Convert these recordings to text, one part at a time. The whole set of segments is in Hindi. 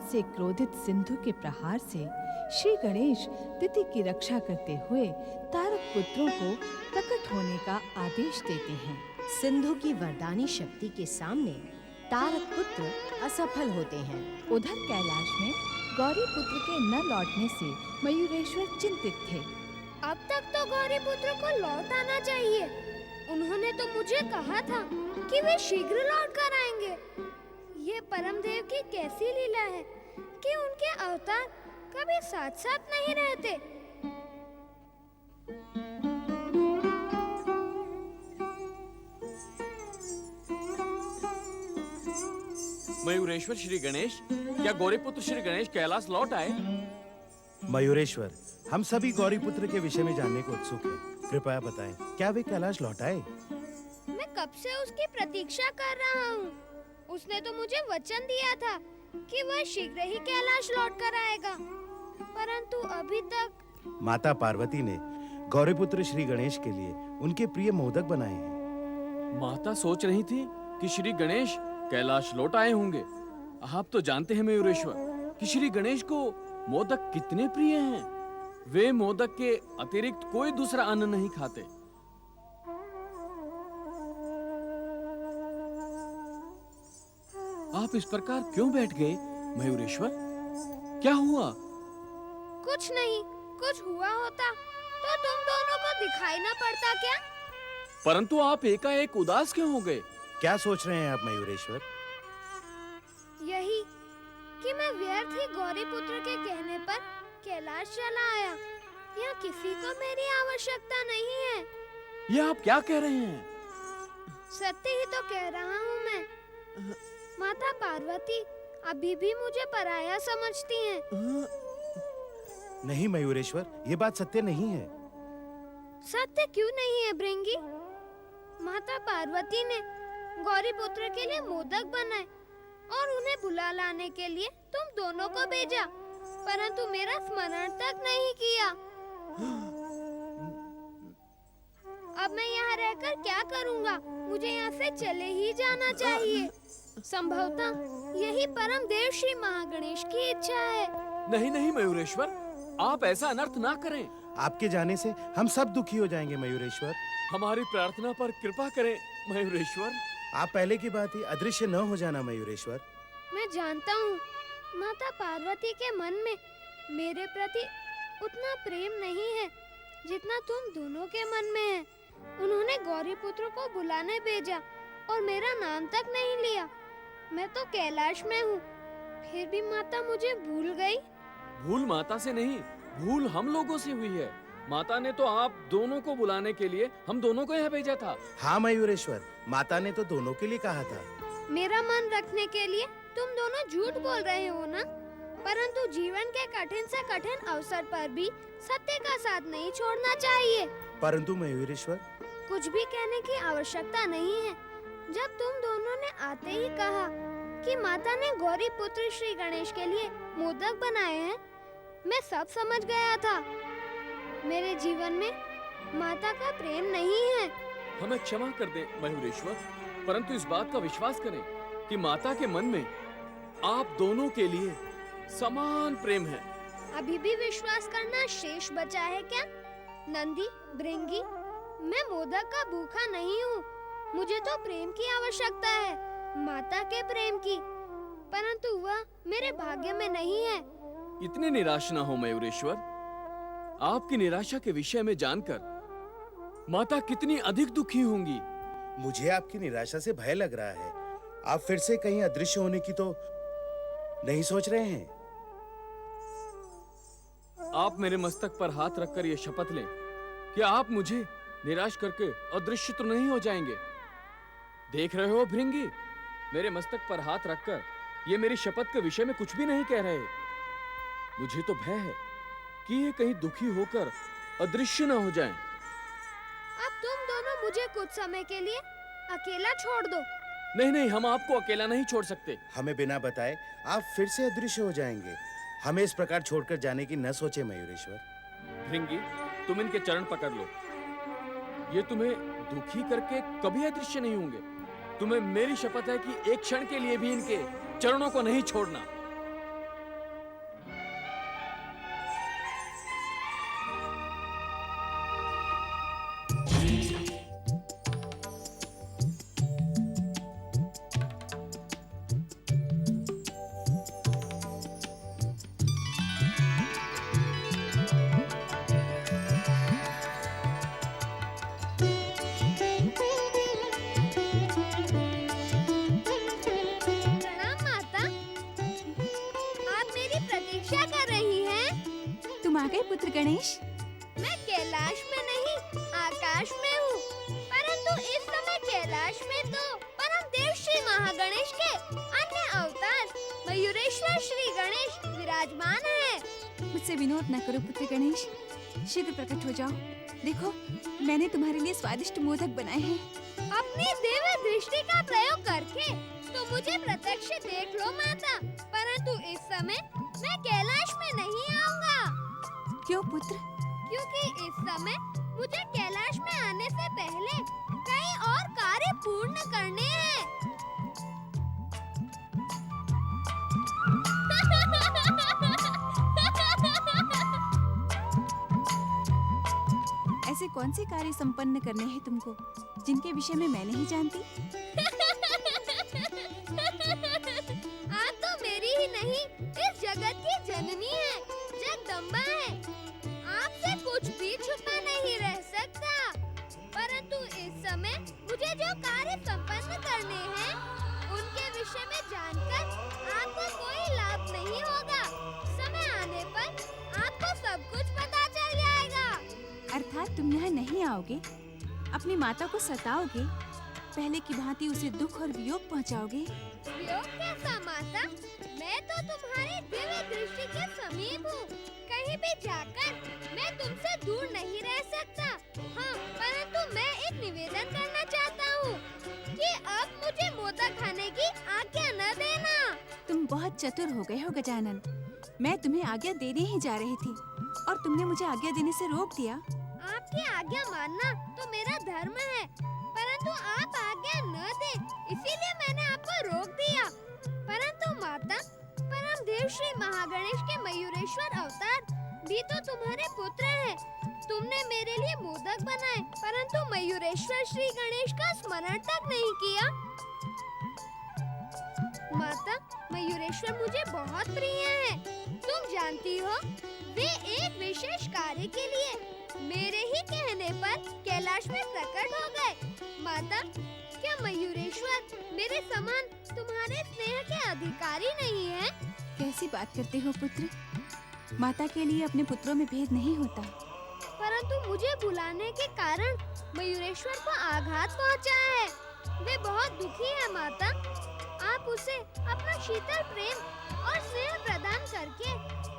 से क्रोधित सिंधु के प्रहार से श्री गणेश तिथि की रक्षा करते हुए तारक पुत्रों को प्रकट होने का आदेश देते हैं। सिंधु की वरदानी शक्ति के सामने तारक पुत्र असफल होते हैं। उधर कैलाश में गौरी पुत्र के न लौटने से मयूरेश्वर चिंतित थे। अब तक तो गौरी पुत्र को लौट आना चाहिए। उन्होंने तो मुझे कहा था कि वे शीघ्र लौट कर आएंगे। ये परमदेव की कैसी लीला है कि उनके अवतार कभी साथ साथ नहीं रहते। मयूरेश्वर श्री गणेश, क्या गौरीपुत्र श्री गणेश कैलाश लौट आए? मयूरेश्वर, हम सभी गौरीपुत्र के विषय में जानने को उत्सुक हैं। कृपया बताएं, क्या वे कैलाश लौट आए? मैं कब से उसकी प्रतीक्षा कर रहा हूँ। उसने तो मुझे वचन दिया था कि वह शीघ्र ही कैलाश लौट कर आएगा, परंतु अभी तक। माता पार्वती ने गौरीपुत्र श्री गणेश के लिए उनके प्रिय मोदक बनाए हैं। माता सोच रही थी कि श्री गणेश कैलाश लौट आए होंगे। आप तो जानते हैं मयूरेश्वर कि श्री गणेश को मोदक कितने प्रिय हैं। वे मोदक के अतिरिक्त कोई दूसरा अन्न नहीं खाते। आप इस प्रकार क्यों बैठ गए मयूरेश्वर? क्या हुआ? कुछ नहीं, कुछ हुआ होता तो तुम दोनों को दिखाई ना पड़ता क्या? परंतु आप एकाएक उदास क्यों हो गए? क्या सोच रहे हैं आप मयूरेश्वर? यही कि मैं व्यर्थ ही गौरीपुत्र के कहने पर कैलाश चला आया। यहाँ किसी को मेरी आवश्यकता नहीं है। ये आप क्या कह रहे हैं? सत्य ही तो कह रहा हूँ मैं। माता पार्वती अभी भी मुझे पराया समझती हैं। नहीं मयूरेश्वर, ये बात सत्य नहीं है। सत्य क्यों नहीं है भृंगी? माता पार्वती ने गौरीपुत्र के लिए मोदक बनाए और उन्हें बुला लाने के लिए तुम दोनों को भेजा, परंतु मेरा स्मरण तक नहीं किया। अब मैं यहाँ रहकर क्या करूँगा? मुझे यहाँ से चले ही जाना चाहिए। संभवतः यही परम देव श्री महागणेश की इच्छा है। नहीं नहीं मयूरेश्वर, आप ऐसा अनर्थ ना करें। आपके जाने से हम सब दुखी हो जाएंगे मयूरेश्वर। हमारी प्रार्थना पर कृपा करें मयूरेश्वर। आप पहले की बात ही अदृश्य न हो जाना मयूरेश्वर। मैं जानता हूँ माता पार्वती के मन में मेरे प्रति उतना प्रेम नहीं है जितना तुम दोनों के मन में है। उन्होंने गौरीपुत्र को बुलाने भेजा और मेरा नाम तक नहीं लिया। मैं तो कैलाश में हूँ, फिर भी माता मुझे भूल गई। भूल माता से नहीं, भूल हम लोगों से हुई है। माता ने तो आप दोनों को बुलाने के लिए हम दोनों को यहाँ भेजा था। हाँ मयूरेश्वर, माता ने तो दोनों के लिए कहा था। मेरा मन रखने के लिए तुम दोनों झूठ बोल रहे हो ना? परंतु जीवन के कठिन से कठिन अवसर पर भी सत्य का साथ नहीं छोड़ना चाहिए। परंतु मयूरेश्वर, कुछ भी कहने की आवश्यकता नहीं है। जब तुम दोनों ने आते ही कहा कि माता ने गौरी पुत्र श्री गणेश के लिए मोदक बनाए हैं, मैं सब समझ गया था। मेरे जीवन में माता का प्रेम नहीं है। हमें क्षमा कर दें मयूरेश्वर, परंतु इस बात का विश्वास करें कि माता के मन में आप दोनों के लिए समान प्रेम है। अभी भी विश्वास करना शेष बचा है क्या? नंदी, भृंगी, मैं मोदक का भूखा नहीं हूँ। मुझे तो प्रेम की आवश्यकता है, माता के प्रेम की, परंतु वह मेरे भाग्य में नहीं है। इतने निराश ना हो मयूरेश्वर। आपकी निराशा के विषय में जानकर माता कितनी अधिक दुखी होंगी। मुझे आपकी निराशा से भय लग रहा है। आप फिर से कहीं अदृश्य होने की तो नहीं सोच रहे हैं? आप मेरे मस्तक पर हाथ रखकर यह शपथ लें कि आप मुझे निराश करके अदृश्य तो नहीं हो जाएंगे। देख रहे हो भृंगी, मेरे मस्तक पर हाथ रखकर ये मेरी शपथ के विषय में कुछ भी नहीं कह रहे। मुझे तो भय है कि ये कहीं दुखी होकर अदृश्य ना हो जाएं। अब तुम दोनों मुझे कुछ समय के लिए अकेला छोड़ दो। नहीं नहीं, हम आपको अकेला नहीं छोड़ सकते। हमें बिना बताए आप फिर से अदृश्य हो जाएंगे। हमें इस प्रकार छोड़कर जाने की न सोचे मयूरेश्वर। भृंगी, तुम इनके चरण पकड़ लो। ये तुम्हें दुखी करके कभी अदृश्य नहीं होंगे। तुम्हें मेरी शपथ है कि एक क्षण के लिए भी इनके चरणों को नहीं छोड़ना। पुत्र गणेश? मैं कैलाश में नहीं, आकाश में हूँ। परंतु इस समय कैलाश में तो परम देव श्री महागणेश के अन्य अवतार मयूरेश्वर श्री गणेश विराजमान है। मुझसे विनोद न करो पुत्र गणेश, शीघ्र प्रकट हो जाओ। देखो, मैंने तुम्हारे लिए स्वादिष्ट मोदक बनाए हैं। अपनी दिव्य दृष्टि का प्रयोग करके तो मुझे प्रत्यक्ष देख लो माता, परंतु इस समय मैं कैलाश में नहीं आऊंगा। क्यों पुत्र? क्योंकि इस समय मुझे कैलाश में आने से पहले कई और कार्य पूर्ण करने हैं। ऐसे कौन से कार्य संपन्न करने हैं तुमको, जिनके विषय में मैं नहीं जानती? आप तो मेरी ही नहीं, इस जगत की जननी है, जगदम्बा है। आपसे कुछ भी छुपा नहीं रह सकता। परंतु इस समय मुझे जो कार्य संपन्न करने हैं, उनके विषय में जानकर आपको कोई लाभ नहीं होगा। समय आने पर आपको सब कुछ पता चल जाएगा। अर्थात तुम यहाँ नहीं आओगे, अपनी माता को सताओगे, पहले की भांति उसे दुख और वियोग पहुँचाओगे। वियोग कैसा माता? मैं तो तुम्हारी दिव्य दृष्टि के समीप हूँ। कहीं भी जाकर मैं तुमसे दूर नहीं रह सकता। हाँ, परंतु मैं एक निवेदन करना चाहता हूँ कि अब मुझे मोदक खाने की आज्ञा न देना। तुम बहुत चतुर हो गए हो गजानन। मैं तुम्हें आज्ञा देने ही जा रही थी और तुमने मुझे आज्ञा देने से रोक दिया। आपकी आज्ञा मानना तो मेरा धर्म है, परंतु आप आज्ञा न दे, इसीलिए मैंने आपको रोक दिया। परंतु माता, परम देव श्री महागणेश के मयूरेश्वर अवतार भी तो तुम्हारे पुत्र हैं। तुमने मेरे लिए मोदक बनाए, परंतु मयूरेश्वर श्री गणेश का स्मरण तक नहीं किया। माता, मयूरेश्वर मुझे बहुत प्रिय हैं। तुम जानती हो, वे एक विशेष कार्य के लिए मेरे ही कहने पर कैलाश में प्रकट हो गए। माता, क्या मयूरेश्वर मेरे समान तुम्हारे स्नेह के अधिकारी नहीं है? कैसी बात करते हो पुत्र? माता के लिए अपने पुत्रों में भेद नहीं होता। परंतु मुझे बुलाने के कारण मयूरेश्वर को आघात पहुंचा है। वे बहुत दुखी है माता। आप उसे अपना शीतल प्रेम और स्नेह प्रदान करके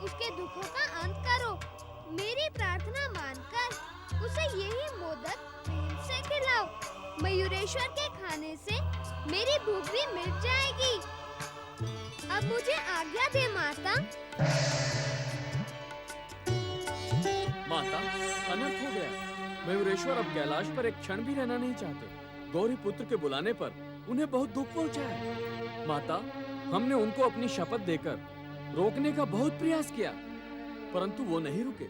उसके दुखों का अंत करो। मेरी प्रार्थना मानकर उसे यही मोदक प्रेम से खिलाओ। मयूरेश्वर के खाने से मेरी भूख भी मिट जाएगी। अब मुझे आज्ञा दे माता। माता, अनर्थ हो गया। मयूरेश्वर अब कैलाश पर एक क्षण भी रहना नहीं चाहते। गौरी पुत्र के बुलाने पर उन्हें बहुत दुख पहुंचा है। माता, हमने उनको अपनी शपथ देकर रोकने का बहुत प्रयास किया, परंतु वो नहीं रुके।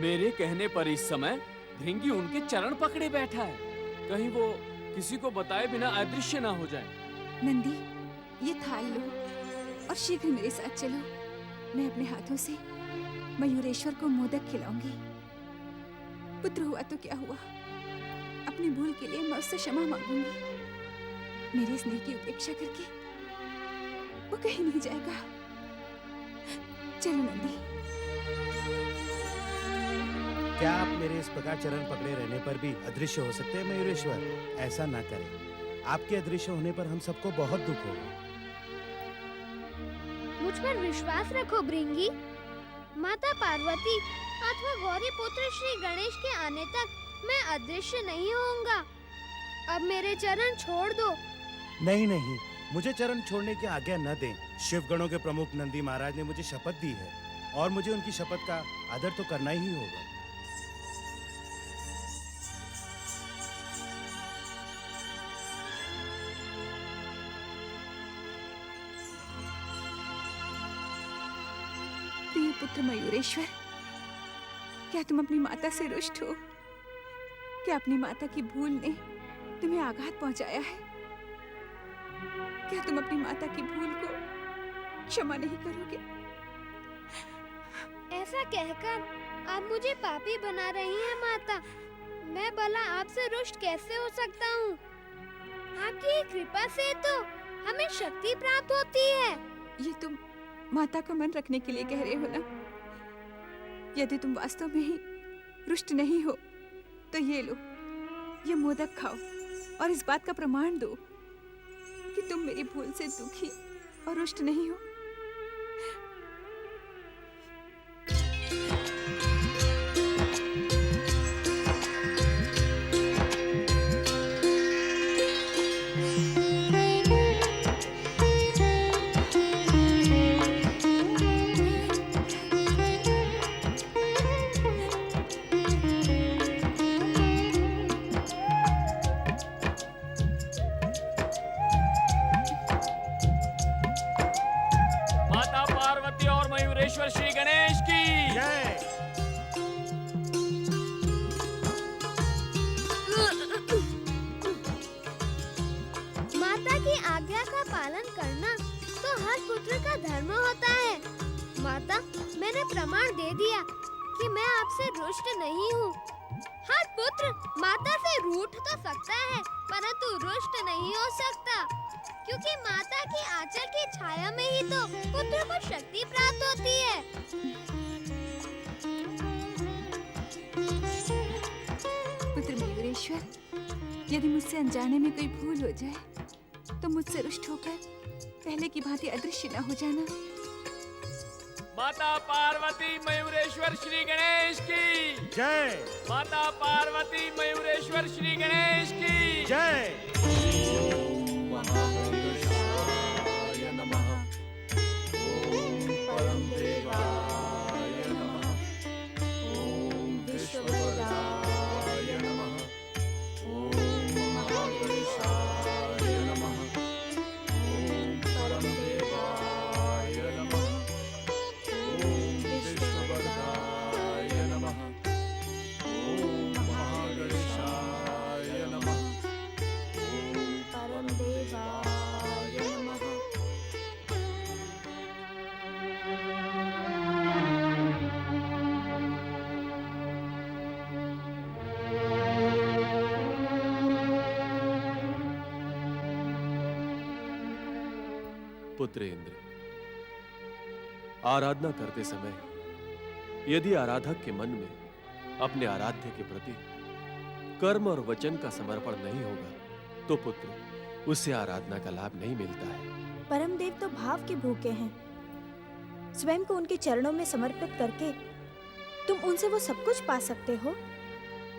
मेरे कहने पर इस समय भृंगी उनके चरण पकड़े बैठा है। कहीं वो किसी को बताए बिना अदृश्य ना हो जाए। नंदी, ये थाल लो और शीघ्र मेरे साथ चलो। मैं अपने हाथों से मयूरेश्वर को मोदक खिलाऊंगी। पुत्र हुआ तो क्या हुआ, अपनी भूल के लिए मैं उससे क्षमा मांगूंगी। मेरे स्नेह की उपेक्षा करके वो कहीं नहीं जाएगा। चलो नंदी। क्या आप मेरे इस प्रकार चरण पकड़े रहने पर भी अदृश्य हो सकते हैं मयूरेश्वर? ऐसा ना करें। आपके अदृश्य होने पर हम सबको बहुत दुख होगा। मुझ पर विश्वास रखो भृंगी। माता पार्वती अथवा गौरी पुत्र श्री गणेश के आने तक मैं अदृश्य नहीं होऊंगा। अब मेरे चरण छोड़ दो। नहीं नहीं, मुझे चरण छोड़ने की आज्ञा न दें। शिव गणों के प्रमुख नंदी महाराज ने मुझे शपथ दी है और मुझे उनकी शपथ का आदर तो करना ही होगा। प्रिय पुत्र मयूरेश्वर, क्या तुम अपनी माता से रुष्ट हो? क्या अपनी माता की भूल ने तुम्हें आघात पहुंचाया है? क्या तुम अपनी माता की भूल को क्षमा नहीं करोगे? ऐसा कहकर आप मुझे पापी बना रही हैं माता। मैं भला आपसे रुष्ट कैसे हो सकता हूँ? आपकी कृपा से तो हमें शक्ति प्राप्त होती है। ये तुम माता का मन रखने के लिए कह रहे हो ना? यदि तुम वास्तव में ही रुष्ट नहीं हो तो ये लो, ये मोदक खाओ और इस बात का प्रमाण दो कि तुम मेरी भूल से दुखी और रुष्ट नहीं हो। माता पार्वती और मयूरेश्वर श्री गणेश की जय। माता की आज्ञा का पालन करना तो हर पुत्र का धर्म होता है। माता, मैंने प्रमाण दे दिया कि मैं आपसे रुष्ट नहीं हूँ। हर पुत्र माता से रूठ तो सकता है, परंतु रुष्ट नहीं हो सकता, क्योंकि माता की आंचल की छाया में ही तो पुत्र को शक्ति प्राप्त होती है। पुत्र मयूरेश्वर, यदि मुझसे अनजाने में कोई भूल हो जाए तो मुझसे रुष्ट होकर पहले की भांति अदृश्य न हो जाना। माता पार्वती मयूरेश्वर श्री गणेश की जय। माता पार्वती मयूरेश्वर श्री गणेश की जय। पुत्र इंद्र, आराधना करते समय यदि आराधक के मन में अपने आराध्य के प्रति कर्म और वचन का समर्पण नहीं होगा तो पुत्र उससे आराधना का लाभ नहीं मिलता है। परमदेव तो भाव के भूखे हैं। स्वयं को उनके चरणों में समर्पित करके तुम उनसे वो सब कुछ पा सकते हो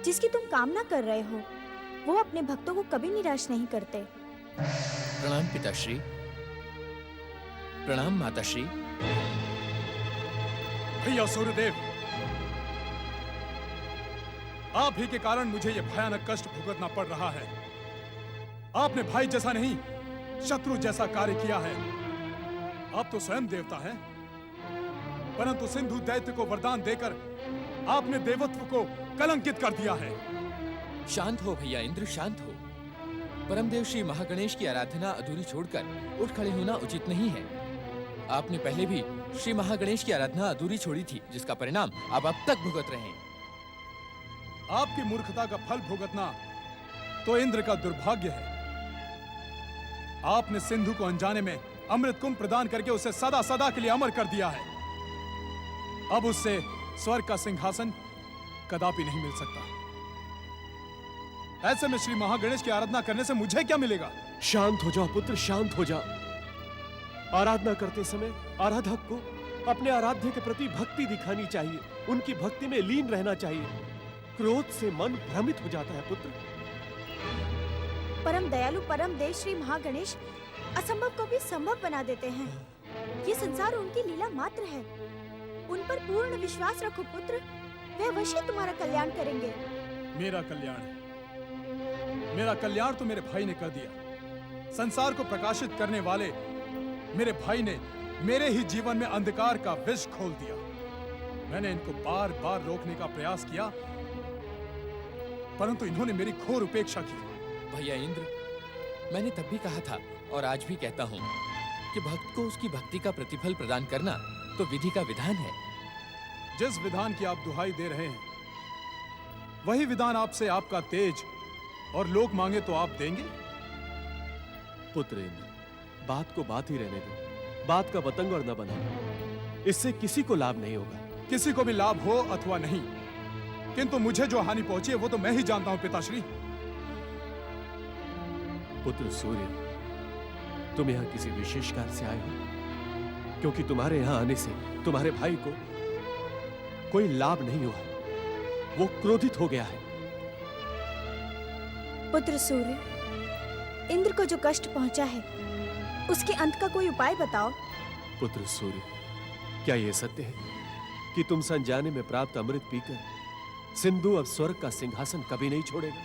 जिसकी तुम कामना कर रहे हो। वो अपने भक्तों को कभी निराश नहीं करते। प्रणाम पिताश्री। प्रणाम माताश्री। भैया सूर्यदेव, आप ही के कारण मुझे यह भयानक कष्ट भुगतना पड़ रहा है। आपने भाई जैसा नहीं, शत्रु जैसा कार्य किया है। आप तो स्वयं देवता हैं, परंतु सिंधु दैत्य को वरदान देकर आपने देवत्व को कलंकित कर दिया है। शांत हो भैया इंद्र, शांत हो। परमदेव श्री महागणेश की आराधना अधूरी छोड़कर उठ खड़े होना उचित नहीं है। आपने पहले भी श्री महागणेश की आराधना अधूरी छोड़ी थी, जिसका परिणाम आप अब तक भुगत रहे हैं। आपकी मूर्खता का फल भुगतना तो इंद्र का दुर्भाग्य है। आपने सिंधु को अनजाने में अमृत कुंभ प्रदान करके उसे सदा सदा के लिए अमर कर दिया है। अब उससे स्वर्ग का सिंहासन कदापि नहीं मिल सकता। ऐसे में श्री महागणेश की आराधना करने से मुझे क्या मिलेगा? शांत हो जाओ पुत्र, शांत हो जाओ। आराधना करते समय आराधक को अपने आराध्य के प्रति भक्ति दिखानी चाहिए, उनकी भक्ति में लीन रहना चाहिए। क्रोध से मन भ्रमित हो जाता है पुत्र। परम दयालु परम देव श्री महागणेश असंभव को भी संभव बना देते हैं। ये संसार उनकी लीला मात्र है। उन पर पूर्ण विश्वास रखो पुत्र, वे अवश्य तुम्हारा कल्याण करेंगे। मेरा कल्याण है। मेरा कल्याण तो मेरे भाई ने कर दिया। संसार को प्रकाशित करने वाले मेरे भाई ने मेरे ही जीवन में अंधकार का विष खोल दिया। मैंने इनको बार बार रोकने का प्रयास किया, परंतु इन्होंने मेरी घोर उपेक्षा की। भैया इंद्र, मैंने तब भी कहा था और आज भी कहता हूँ कि भक्त को उसकी भक्ति का प्रतिफल प्रदान करना तो विधि का विधान है। जिस विधान की आप दुहाई दे रहे हैं, वही विधान आपसे आपका तेज और लोग मांगे तो आप देंगे? पुत्र इंद्र, बात को बात ही रहने दो। बात का पतंग और न बनाओ, इससे किसी को लाभ नहीं होगा। किसी को भी लाभ हो अथवा नहीं, किंतु मुझे जो हानि पहुंची है वो तो मैं ही जानता हूं पिताश्री। पुत्र सूर्य, तुम यहाँ किसी विशेष कार्य से आए हो? क्योंकि तुम्हारे यहाँ आने से तुम्हारे भाई को कोई लाभ नहीं हुआ, वो क्रोधित हो गया है। पुत्र सूर्य, इंद्र को जो कष्ट पहुंचा है उसके अंत का कोई उपाय बताओ। पुत्र सूर्य, क्या यह सत्य है कि तुम संजाने में प्राप्त अमृत पीकर सिंधु अब स्वर्ग का सिंहासन कभी नहीं छोड़ेगा?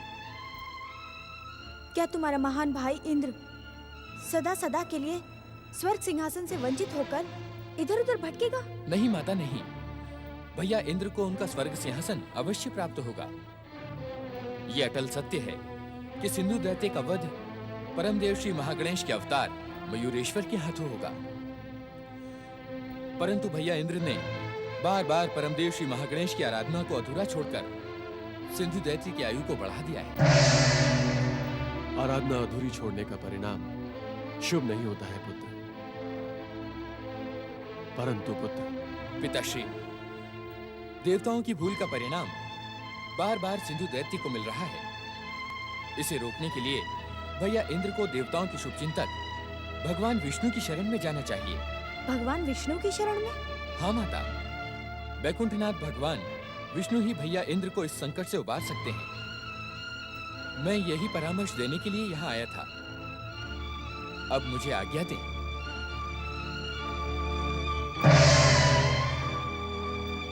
क्या तुम्हारा महान भाई इंद्र सदा सदा के लिए स्वर्ग सिंहासन से वंचित होकर इधर उधर भटकेगा? नहीं माता नहीं, भैया इंद्र को उनका स्वर्ग सिंहासन अवश्य प्राप्त होगा। ये अटल सत्य है कि सिंधु दैत्य का वध परमदेव श्री महागणेश के अवतार मयूरेश्वर के हाथों होगा। परंतु भैया इंद्र ने बार बार परमदेव श्री महागणेश की आराधना को अधूरा छोड़कर सिंधु दैत्य की आयु को बढ़ा दिया है। आराधना अधूरी छोड़ने का परिणाम शुभ नहीं होता है पुत्र। परंतु पुत्र, पिताश्री, देवताओं की भूल का परिणाम बार बार सिंधु दैत्य को मिल रहा है। इसे रोकने के लिए भैया इंद्र को देवताओं के शुभचिंतक भगवान विष्णु की शरण में जाना चाहिए। भगवान विष्णु की शरण में? हाँ माता, वैकुंठनाथ भगवान विष्णु ही भैया इंद्र को इस संकट से उबार सकते हैं। मैं यही परामर्श देने के लिए यहाँ आया था। अब मुझे आज्ञा दें।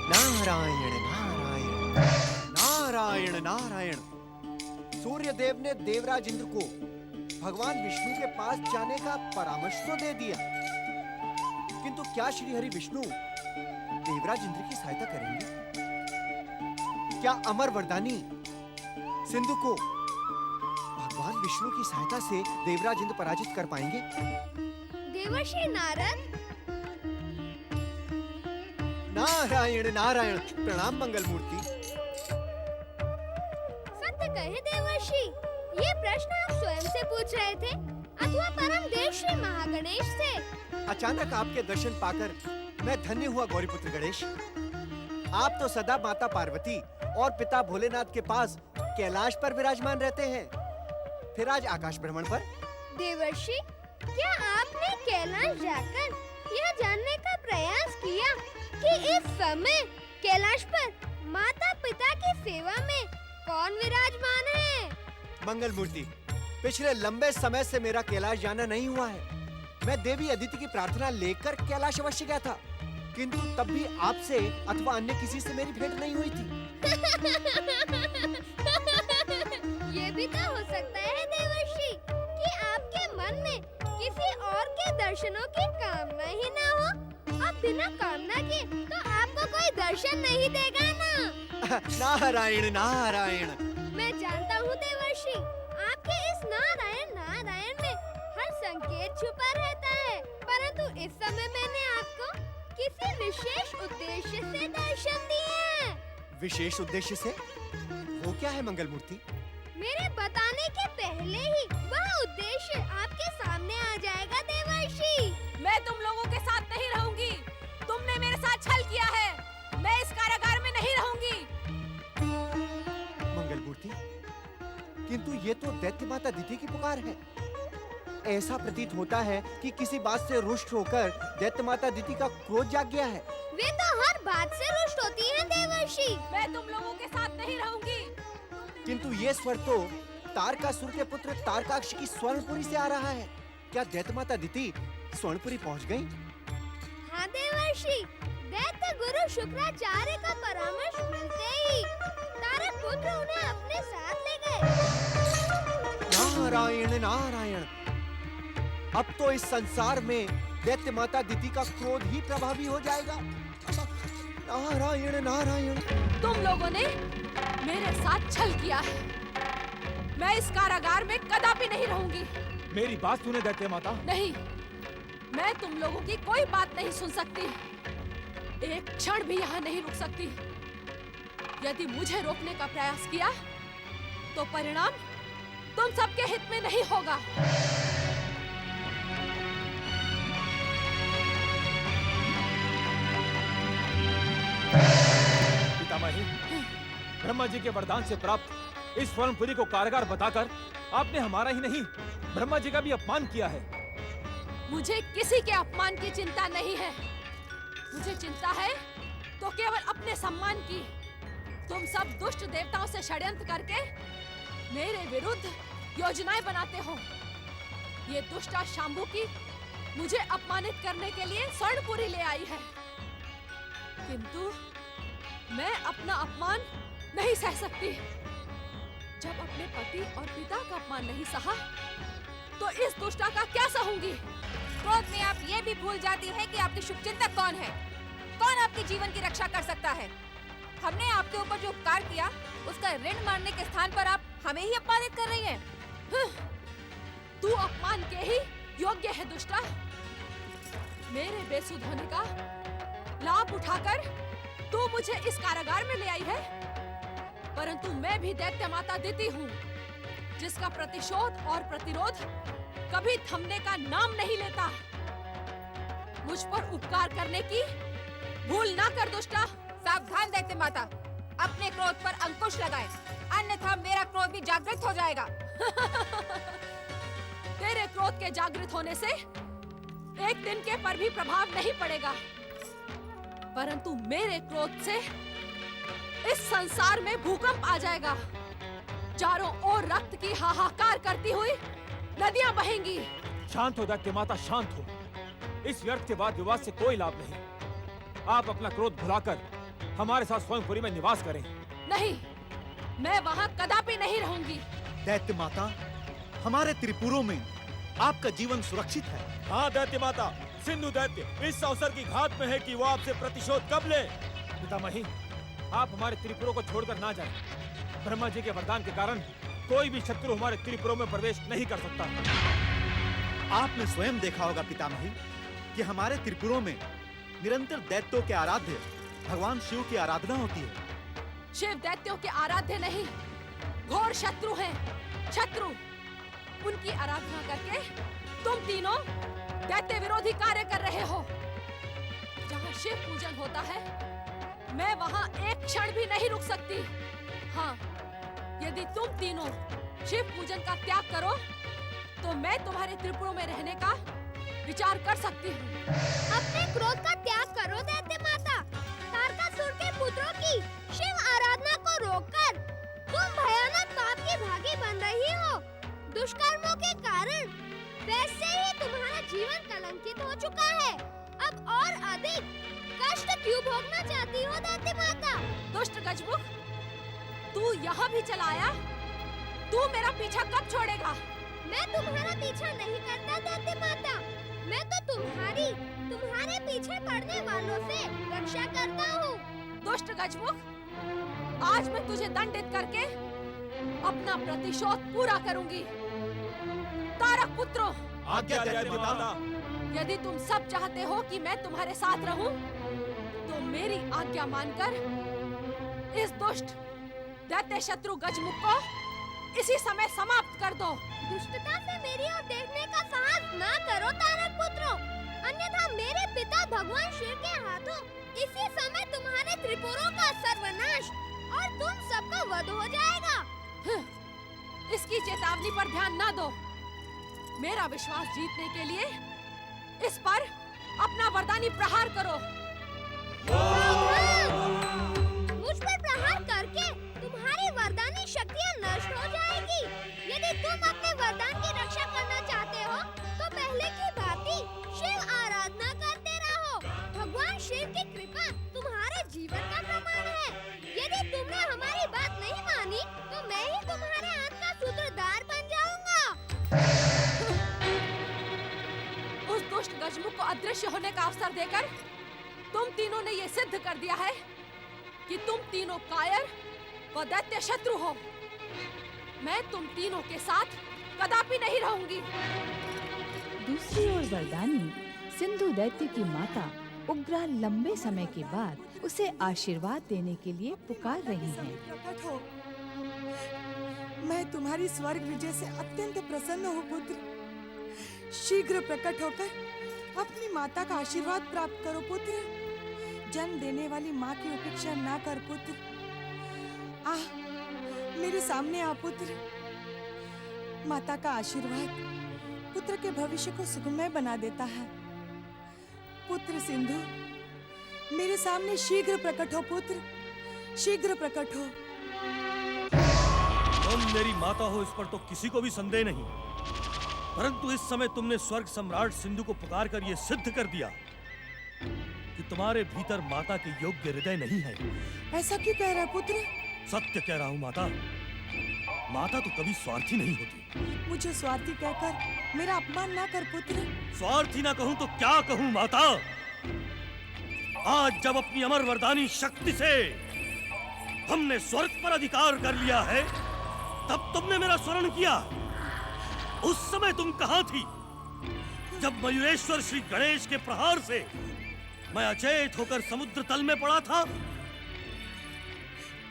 नारायण नारायण नारायण नारायण। सूर्य देव ने देवराज इंद्र को भगवान विष्णु के पास जाने का परामर्श तो दे दिया, किंतु क्या श्री हरि विष्णु देवराज इंद्र की सहायता करेंगे? क्या अमर वरदानी सिंधु को भगवान विष्णु की सहायता से देवराज इंद्र पराजित कर पाएंगे? देवर्षि नारद, नारायण नारायण। प्रणाम मंगल मूर्ति। सत्य कहे देवर्षि, ये प्रश्न आप स्वयं से पूछ रहे थे अथवा परम देव श्री महागणेश से? अचानक आपके दर्शन पाकर मैं धन्य हुआ गौरीपुत्र गणेश। आप तो सदा माता पार्वती और पिता भोलेनाथ के पास कैलाश पर विराजमान रहते हैं, फिर आज आकाश भ्रमण पर। देवर्षि, क्या आपने कैलाश जाकर यह जानने का प्रयास किया कि इस समय कैलाश पर माता पिता की सेवा में कौन विराजमान है? मंगल मूर्ति, पिछले लंबे समय से मेरा कैलाश जाना नहीं हुआ है। मैं देवी अदिति की प्रार्थना लेकर कैलाश अवश्य गया था, किंतु तब भी आपसे अथवा अन्य किसी से मेरी भेंट नहीं हुई थी। ये भी तो हो सकता है देवर्षि कि आपके मन में किसी और के दर्शनों की कामना ही ना हो। अब बिना कामना के तो आपको कोई दर्शन नहीं देगा ना। नारायण नारायण। मैं जानता हूँ देवर्षि, आपके इस नारायण नारायण में हर संकेत छुपा रहता है, परंतु इस समय मैंने आपको किसी विशेष उद्देश्य से दर्शन दिए हैं। विशेष उद्देश्य से? वो क्या है मंगल मूर्ति? मेरे बताने के पहले ही वह उद्देश्य आपके सामने आ जाएगा देवर्षि। मैं तुम लोगों के साथ नहीं रहूंगी। तुमने मेरे साथ छल किया है। मैं इस कारागार में नहीं रहूंगी। मंगल मूर्ति, किंतु ये तो दैत्य माता दिति की पुकार है। ऐसा प्रतीत होता है कि किसी बात से रुष्ट होकर दैत्य माता दिति का क्रोध जाग गया है। वे तो हर बात से रुष्ट होती हैं देवर्षि। मैं तुम लोगों के साथ नहीं रहूंगी। किंतु ये स्वर तो तारकासुर के पुत्र तारकाक्ष की स्वर्णपुरी से आ रहा है। क्या दैत्य माता दिति स्वर्णपुरी पहुंच गई? हाँ देवर्षि, दैत्य गुरु शुक्राचार्य का परामर्श मिलते ही तारक पुत्र उन्हें अपने साथ ले गए। नारायण नारायण। अब तो इस संसार में दैत्य माता दिति का क्रोध ही प्रभावी हो जाएगा। नारायण नारायण। तुम लोगों ने मेरे साथ छल किया है। मैं इस कारागार में कदापि नहीं रहूंगी। मेरी बात सुने दैत्य माता। नहीं, मैं तुम लोगों की कोई बात नहीं सुन सकती। एक क्षण भी यहाँ नहीं रुक सकती। यदि मुझे रोकने का प्रयास किया तो परिणाम तुम सबके हित में नहीं होगा। पितामही, ब्रह्मा जी के वरदान से प्राप्त इस स्वर्णपुरी को कारगर बताकर आपने हमारा ही नहीं ब्रह्मा जी का भी अपमान किया है। मुझे किसी के अपमान की चिंता नहीं है। मुझे चिंता है तो केवल अपने सम्मान की। तुम सब दुष्ट देवताओं से षड्यंत्र करके मेरे विरुद्ध योजनाएं बनाते हो। ये दुष्टा शांभुकी मुझे अपमानित करने के लिए स्वर्णपुरी ले आई है, किंतु मैं अपना अपमान नहीं सह सकती। जब अपने पति और पिता का अपमान नहीं सहा, तो इस दुष्टा का क्या सहूंगी? क्रोध में आप ये भी भूल जाती है कि आपके शुभचिंतक कौन है, कौन आपके जीवन की रक्षा कर सकता है। हमने आपके ऊपर जो उपकार किया, उसका ऋण मानने के स्थान पर आप हमें ही अपमानित कर रही हैं। तू अपमान के ही योग्य है दुष्टा। मेरे बेसुध होने का लाभ उठाकर तू मुझे इस कारागार में ले आई है, परंतु मैं भी दैत्य माता दिति हूँ, जिसका प्रतिशोध और प्रतिरोध कभी थमने का नाम नहीं लेता। मुझ पर उपकार करने की भूल ना कर दुष्टा। सावधान दैत्य माता, अपने क्रोध पर अंकुश लगाएं, अन्यथा मेरा क्रोध भी जागृत हो जाएगा। तेरे क्रोध के जागृत होने से एक दिन के पर भी प्रभाव नहीं पड़ेगा, परंतु मेरे क्रोध से इस संसार में भूकंप आ जाएगा। चारों ओर रक्त की हाहाकार करती हुई नदियां बहेंगी। शांत हो दैत्य माता, शांत हो। इस व्यर्थ के वाद विवाद से कोई लाभ नहीं। आप अपना क्रोध भुलाकर हमारे साथ स्वयंपुरी में निवास करें। नहीं, मैं वहाँ कदापि नहीं रहूंगी। दैत्य माता, हमारे त्रिपुरों में आपका जीवन सुरक्षित है। हाँ दैत्य माता, सिंधु दैत्य इस अवसर की घात में है कि वो आपसे प्रतिशोध कब ले। पितामही, आप हमारे त्रिपुरों को छोड़कर ना जाएं। ब्रह्मा जी के वरदान के कारण कोई भी शत्रु हमारे त्रिपुरों में प्रवेश नहीं कर सकता। आपने स्वयं देखा होगा पितामही कि हमारे त्रिपुरों में निरंतर दैत्यों के आराध्य भगवान शिव की आराधना होती है। शिव दैत्यों के आराध्य नहीं, घोर शत्रु हैं। शत्रु, उनकी आराधना करके तुम तीनों दैत्य विरोधी कार्य कर रहे हो। जहाँ शिव पूजन होता है, मैं वहाँ एक क्षण भी नहीं रुक सकती। हाँ, यदि तुम तीनों शिव पूजन का त्याग करो, तो मैं तुम्हारे त्रिपुरों में रहने का विचार कर सकती हूँ। अपने क्रोध का त्याग करो दैत्य माता। तारकासुर के पुत्रों की शिव आराधना को रोककर तुम भयानक पाप की भागी बन रही हो। दुष्कर्मों के कारण वैसे ही तुम्हारा जीवन कलंकित हो चुका है। अब और अधिक कष्ट क्यों भोगना चाहती हो दैत्य माता? दुष्ट गजमुख, तू यहाँ भी चला आया? तू मेरा पीछा कब छोड़ेगा? मैं तुम्हारा पीछा नहीं करता दैत्य माता। मैं तो तुम्हारे पीछे पड़ने वालों से रक्षा करता हूँ। दुष्ट गजमुख, आज मैं तुझे दंडित करके अपना प्रतिशोध पूरा करूंगी। तारक पुत्रों, आज्ञा दैत्य माता। यदि तुम सब चाहते हो कि मैं तुम्हारे साथ रहूं, तो मेरी आज्ञा मानकर इस दुष्ट दैत्य शत्रु गजमुख को इसी समय समाप्त कर दो। दुष्टता से मेरी ओर देखने का साहस ना करो तारक पुत्रों, अन्यथा मेरे पिता भगवान शिव के हाथों इसी समय तुम्हारे त्रिपुरों का सर्वनाश और तुम सबका वध हो जाएगा। इसकी चेतावनी पर ध्यान ना दो। मेरा विश्वास जीतने के लिए इस पर अपना वरदानी प्रहार करो। मुझ पर प्रहार करके तुम्हारी वरदानी शक्तियाँ नष्ट हो जाएगी। यदि तुम अपने वरदान की रक्षा करना चाहते हो, तो पहले की भांति शिव आराधना करते रहो। भगवान शिव की कृपा तुम्हारे जीवन का प्रमाण है। यदि तुमने हमारी बात नहीं मानी, तो मैं ही तुम्हारे हाथ का सूत्रधार बन जाऊंगा। उस दुष्ट गजमुख को अदृश्य होने का अवसर देकर तुम तीनों ने ये सिद्ध कर दिया है कि तुम तीनों कायर व दैत्य शत्रु हो। मैं तुम तीनों के साथ कदापि नहीं रहूंगी। दूसरी ओर वरदानी सिंधु दैत्य की माता उग्रा लंबे समय के बाद उसे आशीर्वाद देने के लिए पुकार रही हैं। प्रकट हो। मैं तुम्हारी स्वर्ग विजय से अत्यंत प्रसन्न हूँ पुत्र। शीघ्र प्रकट होकर अपनी माता का आशीर्वाद प्राप्त करो पुत्र। जन्म देने वाली माँ की उपेक्षा ना कर पुत्र। आ मेरे सामने आ पुत्र। माता का आशीर्वाद पुत्र के भविष्य को सुखमय बना देता है। पुत्र सिंधु, मेरे सामने शीघ्र प्रकट हो पुत्र, शीघ्र प्रकट हो। तुम मेरी माता हो, इस पर तो किसी को भी संदेह नहीं, परंतु इस समय तुमने स्वर्ग सम्राट सिंधु को पुकार कर यह सिद्ध कर दिया कि तुम्हारे भीतर माता के योग्य हृदय नहीं है। ऐसा क्यों कह रहा है पुत्र? सत्य कह रहा हूँ माता। माता तो कभी स्वार्थी नहीं होती। मुझे स्वार्थी कहकर मेरा अपमान ना कर पुत्र। स्वार्थी ना कहूँ तो क्या कहूँ माता? आज जब अपनी अमर वरदानी शक्ति से हमने स्वर्ग पर अधिकार कर लिया है, तब तुमने मेरा स्मरण किया। उस समय तुम कहाँ थी जब मयूरेश्वर श्री गणेश के प्रहार से मैं अचेत होकर समुद्र तल में पड़ा था?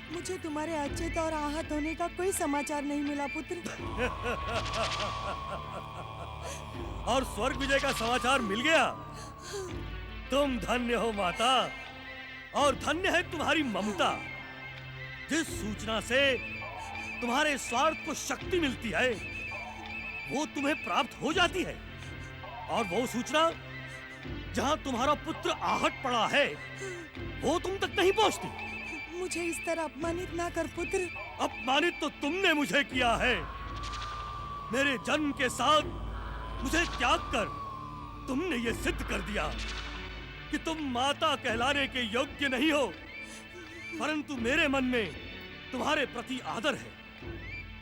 मुझे तुम्हारे अचेत और आहत होने का कोई समाचार नहीं मिला पुत्र। और स्वर्ग विजय का समाचार मिल गया? तुम धन्य हो माता, और धन्य है तुम्हारी ममता। जिस सूचना से तुम्हारे स्वार्थ को शक्ति मिलती है, वो तुम्हें प्राप्त हो जाती है, और वो सूचना जहां तुम्हारा पुत्र आहट पड़ा है, वो तुम तक नहीं पहुंचती। मुझे इस तरह अपमानित ना कर पुत्र। अपमानित तो तुमने मुझे किया है। मेरे जन्म के साथ मुझे त्याग कर तुमने ये सिद्ध कर दिया कि तुम माता कहलाने के योग्य नहीं हो, परंतु मेरे मन में तुम्हारे प्रति आदर है,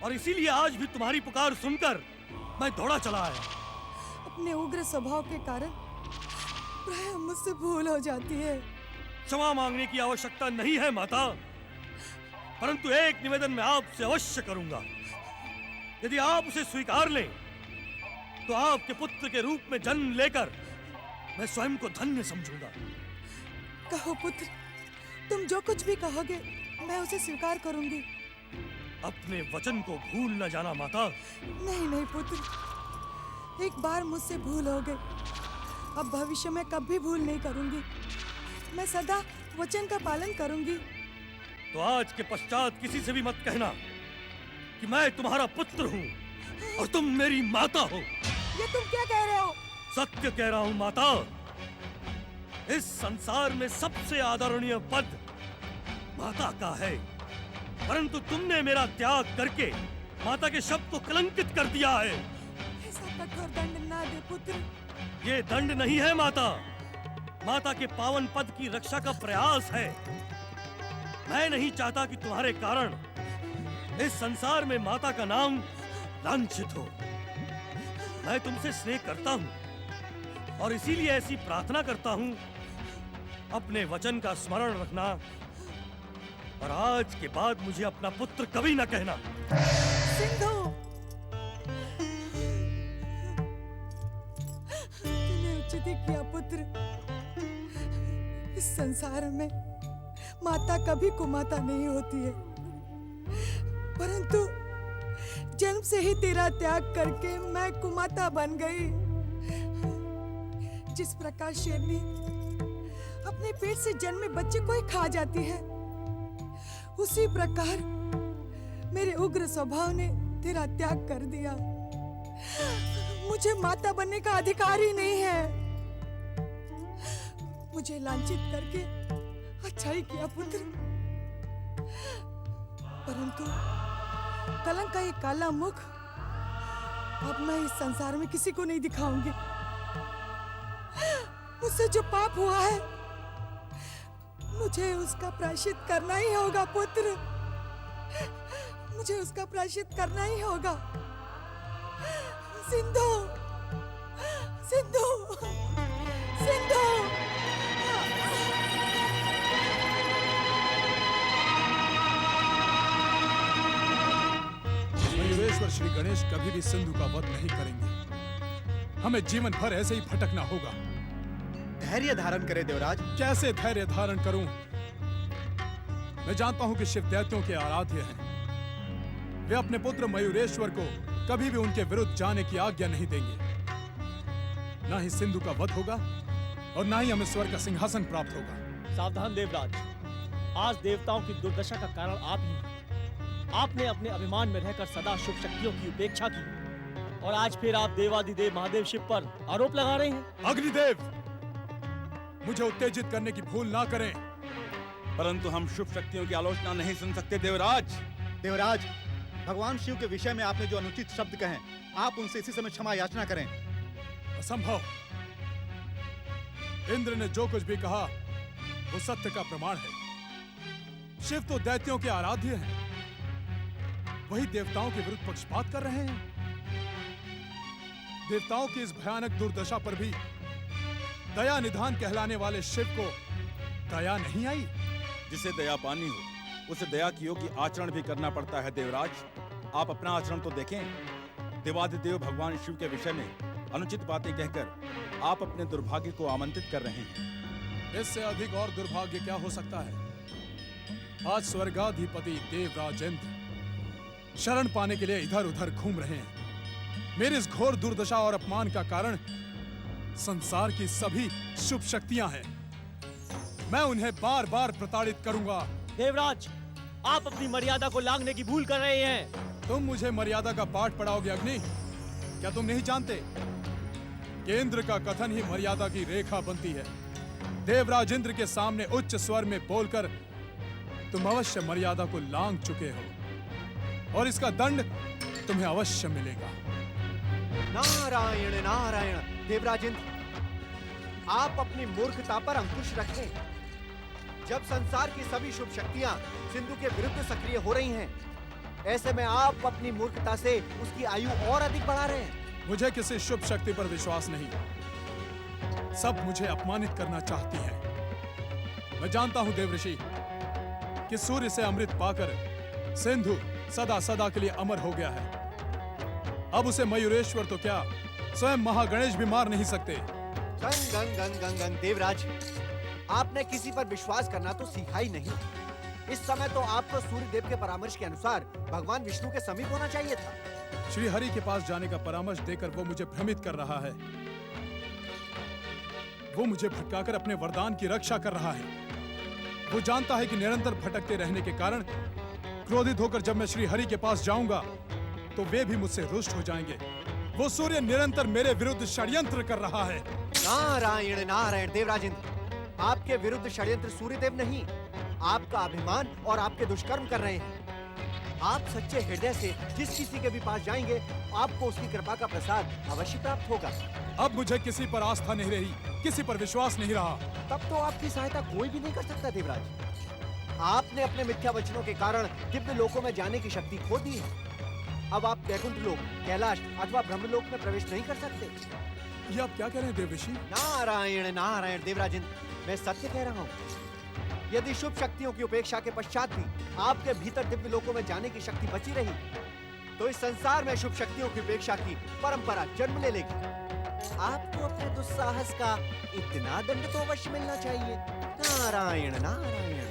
और इसीलिए आज भी तुम्हारी पुकार सुनकर मैं दौड़ा चला आया। अपने उग्र स्वभाव के कारण प्रायः मुझसे भूल हो जाती है। क्षमा मांगने की आवश्यकता नहीं है माता, परंतु एक निवेदन मैं आपसे अवश्य करूंगा। यदि आप उसे स्वीकार लें, तो आपके पुत्र के रूप में जन्म लेकर मैं स्वयं को धन्य समझूंगा। कहो पुत्र, तुम जो कुछ भी कहोगे मैं उसे स्वीकार करूंगी। अपने वचन को भूल न जाना माता। नहीं नहीं पुत्र, एक बार मुझसे भूल हो गई, अब भविष्य में कभी भूल नहीं करूंगी। मैं सदा वचन का पालन करूंगी। तो आज के पश्चात किसी से भी मत कहना कि मैं तुम्हारा पुत्र हूँ और तुम मेरी माता हो। ये तुम क्या कह रहे हो? सत्य कह रहा हूँ माता। इस संसार में सबसे आदरणीय पद माता का है, परंतु तुमने मेरा त्याग करके माता के शब्द को कलंकित कर दिया है। ऐसा कठोर दंड ना दे पुत्र। ये दंड नहीं है माता, माता के पावन पद की रक्षा का प्रयास है। मैं नहीं चाहता कि तुम्हारे कारण इस संसार में माता का नाम लांछित हो। मैं तुमसे स्नेह करता हूँ और इसीलिए ऐसी प्रार्थना करता हूँ, अपने वचन का स्मरण रखना, और आज के बाद मुझे अपना पुत्र कभी न कहना। सिंधु, तूने उचित ही किया पुत्र। इस संसार में माता कभी कुमाता नहीं होती है, परंतु जन्म से ही तेरा त्याग करके मैं कुमाता बन गई। जिस प्रकार शेरनी अपने पेट से जन्मे बच्चे को ही खा जाती है, उसी प्रकार मेरे उग्र स्वभाव ने तेरा त्याग कर दिया। मुझे माता बनने का अधिकार ही नहीं है। मुझे लांछित करके अच्छा ही किया पुत्र, परंतु कलंक का ये काला मुख अब मैं इस संसार में किसी को नहीं दिखाऊंगी। मुझसे जो पाप हुआ है, मुझे उसका प्रायश्चित करना ही होगा पुत्र। मुझे उसका प्रायश्चित करना ही होगा। सिंधु, सिंधु, सिंधु। मयूरेश्वर श्री गणेश कभी भी सिंधु का वध नहीं करेंगे। हमें जीवन भर ऐसे ही भटकना होगा। धैर्य धारण करे देवराज। कैसे धैर्य धारण करूं? मैं जानता हूं कि शिव दैत्यों के आराध्य हैं। वे अपने पुत्र मयूरेश्वर को कभी भी उनके विरुद्ध जाने की आज्ञा नहीं देंगे। ना ही सिंधु का वध होगा और ना ही हमें स्वर्ग का सिंहासन प्राप्त होगा। सावधान देवराज, आज देवताओं की दुर्दशा का कारण आप ही हैं। आपने अपने अभिमान में रहकर सदा शुभ शक्तियों की उपेक्षा की और आज फिर आप देवाधिदेव महादेव शिव पर आरोप लगा रहे हैं। अग्निदेव, मुझे उत्तेजित करने की भूल ना करें। परंतु हम शुभ शक्तियों की आलोचना नहीं सुन सकते देवराज। देवराज, भगवान शिव के विषय में आपने जो अनुचित शब्द कहे, आप उनसे इसी समय क्षमा याचना करें। असंभव। इंद्र ने जो कुछ भी कहा वो सत्य का प्रमाण है। शिव तो दैत्यों के आराध्य हैं, वही देवताओं के विरुद्ध पक्षपात कर रहे हैं। देवताओं की इस भयानक दुर्दशा पर भी दया निधान कहलाने वाले शिव को दया नहीं आई। जिसे दया पानी हो उसे दया की योग्य आचरण भी करना पड़ता है देवराज। आप अपना आचरण तो देखें। देवादिदेव भगवान शिव के विषय में अनुचित बातें कहकर आप अपने दुर्भाग्य को आमंत्रित कर रहे हैं। इससे अधिक और दुर्भाग्य क्या हो सकता है। आज स्वर्गाधिपति देवराज इंद्र शरण पाने के लिए इधर उधर घूम रहे हैं। मेरी इस घोर दुर्दशा और अपमान का कारण संसार की सभी शुभ शक्तियां हैं। मैं उन्हें बार बार प्रताड़ित करूंगा। देवराज, आप अपनी मर्यादा को लांघने की भूल कर रहे हैं। तुम मुझे मर्यादा का पाठ पढ़ाओगे अग्नि? क्या तुम नहीं जानते कि इंद्र का कथन ही मर्यादा की रेखा बनती है। देवराज इंद्र के सामने उच्च स्वर में बोलकर तुम अवश्य मर्यादा को लांघ चुके हो और इसका दंड तुम्हें अवश्य मिलेगा। नारायण नारायण। देवराज इंद्र, आप अपनी मूर्खता पर अंकुश रखें। जब संसार की सभी शुभ शक्तियां सिंधु के विरुद्ध सक्रिय हो रही हैं, ऐसे में आप अपनी मूर्खता से उसकी आयु और अधिक बढ़ा रहे हैं। मुझे किसी शुभ शक्ति पर विश्वास नहीं। सब मुझे अपमानित करना चाहती हैं। मैं जानता हूं देवऋषि कि सूर्य से अमृत पाकर सिंधु सदा सदा के लिए अमर हो गया है। अब उसे मयूरेश्वर तो क्या स्वयं महागणेश भी मार नहीं सकते। गंग गंग गंग गंग गंग। देवराज, आपने किसी पर विश्वास करना तो सीखा ही नहीं। इस समय तो आपको सूर्य देव के परामर्श के अनुसार भगवान विष्णु के समीप होना चाहिए था। श्री हरि के पास जाने का परामर्श देकर वो मुझे भ्रमित कर रहा है। वो मुझे भटकाकर अपने वरदान की रक्षा कर रहा है। वो जानता है कि निरंतर भटकते रहने के कारण क्रोधित होकर जब मैं श्री हरि के पास जाऊंगा तो वे भी मुझसे रुष्ट हो जाएंगे। वो सूर्य निरंतर मेरे विरुद्ध षड्यंत्र कर रहा है। नारायण नारायण। देवराज इंद्र, आपके विरुद्ध षड्यंत्र सूर्यदेव नहीं, आपका अभिमान और आपके दुष्कर्म कर रहे हैं। आप सच्चे हृदय से जिस किसी के भी पास जाएंगे, आपको उसकी कृपा का प्रसाद अवश्य प्राप्त होगा। अब मुझे किसी पर आस्था नहीं रही, किसी पर विश्वास नहीं रहा। तब तो आपकी सहायता कोई भी नहीं कर सकता देवराज। आपने अपने मिथ्या वचनों के कारण दिव्य लोकों में जाने की शक्ति खो दी है। अब आप वैकुंठ लोक, कैलाश अथवा ब्रह्मलोक में प्रवेश नहीं कर सकते। ये आप क्या कह रहे हैं देवऋषि? नारायण नारायण। देवराज इंद्र, मैं सत्य कह रहा हूँ। यदि शुभ शक्तियों की उपेक्षा के पश्चात भी आपके भीतर दिव्य लोकों में जाने की शक्ति बची रही, तो इस संसार में शुभ शक्तियों की उपेक्षा की परंपरा जन्म ले लेगी। आपको अपने दुस्साहस का इतना दंड तो अवश्य मिलना चाहिए। नारायण नारायण।